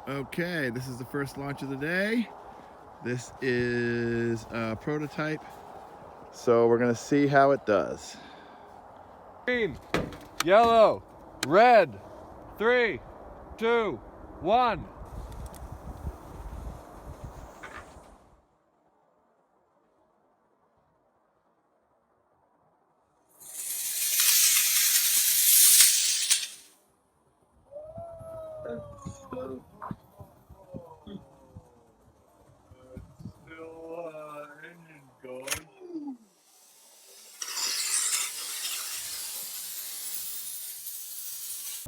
Okay, this is the first launch of the day. This is a prototype, so we're gonna see how it does. Green, yellow, red. 3, 2, 1.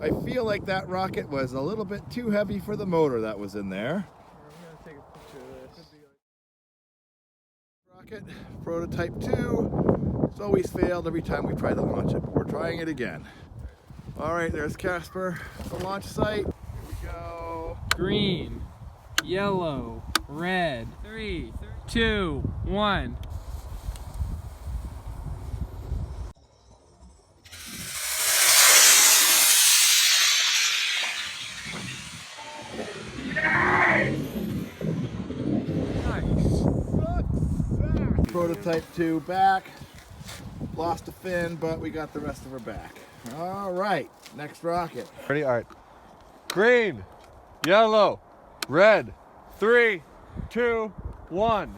I feel like that rocket was a little bit too heavy for the motor that was in there. I'm gonna take a picture of this. Rocket, prototype 2. It's always failed every time we try to launch it, but we're trying it again. All right, there's Casper, the launch site. Here we go. Green, yellow, red. 3, 2, 1. Prototype 2 back. Lost a fin, but we got the rest of her back. All right, next rocket. Ready? All right. Green, yellow, red. 3, 2, 1.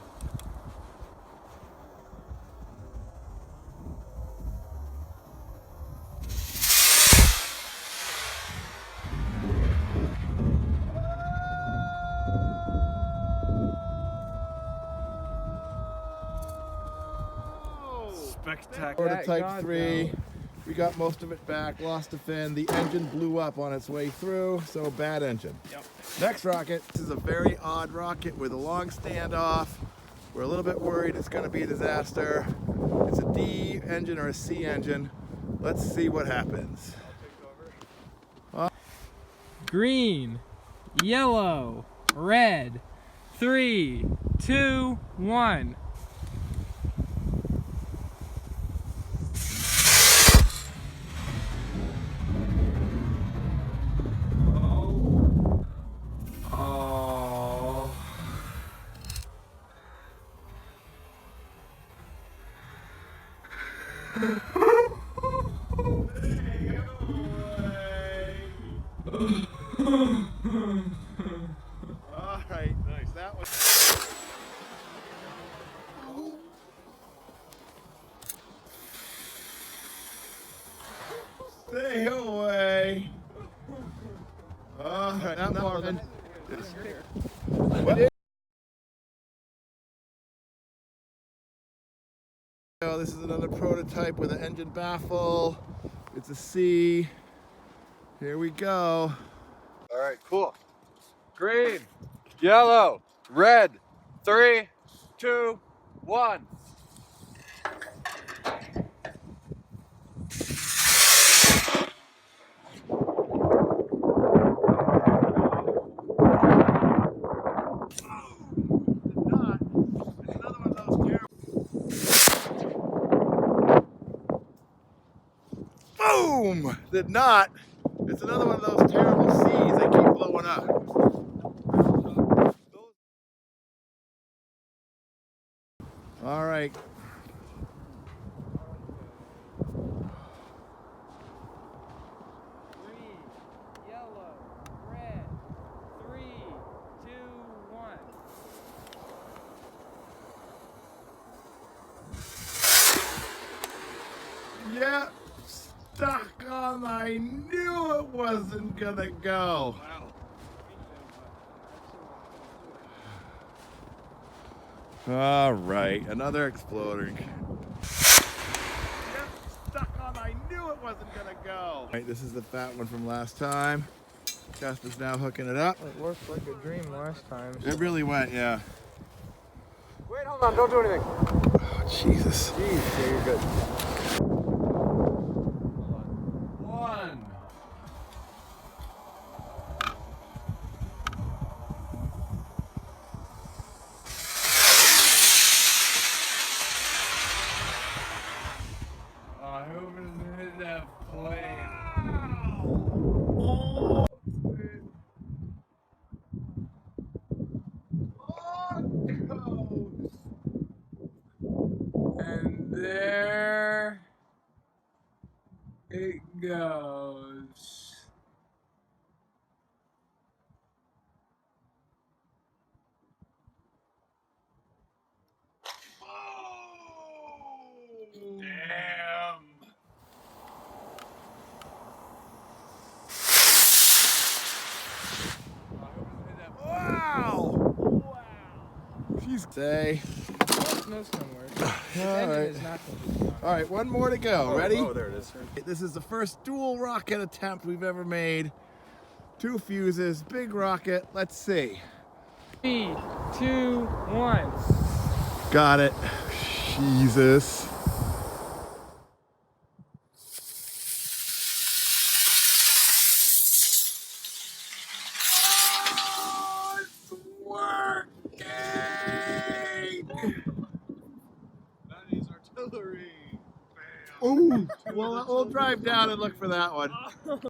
Spectacular. Prototype 3. We got most of it back, lost a fin. The engine blew up on its way through, so bad engine. Yep. Next rocket. This is a very odd rocket with a long standoff. We're a little bit worried it's going to be a disaster. It's a D engine or a C engine. Let's see what happens. Green, yellow, red. 3, 2, 1. All right, nice. That was. Stay away. All right, now Marvin. What? Oh, this is another prototype with an engine baffle. It's a C. Here we go. All right, cool. Green, yellow, red. 3, 2, 1. Boom! Did not. It's another one of those terrible C's that keep blowing up. All right. Green, yellow, red. 3, 2, 1. Yeah, stuck on. I knew it wasn't gonna go. All right, another exploding. Stuck on. I knew it wasn't gonna go. All right, this is the fat one from last time. Casper's now hooking it up. It worked like a dream last time. It really went, yeah. Wait, hold on. Don't do anything. Oh, Jesus. Jeez, yeah, you're good. 1. Who is that plane? It goes. Damn. Wow! She's say. Snow's gonna work. This All engine right. is not gonna be All right, one more to go. Ready? Oh, there it is. This is the first dual rocket attempt we've ever made. 2 fuses, big rocket. Let's see. 3, 2, 1. Got it. Jesus. Oh, it's working! That is artillery. Ooh, well, we'll drive down and look for that one.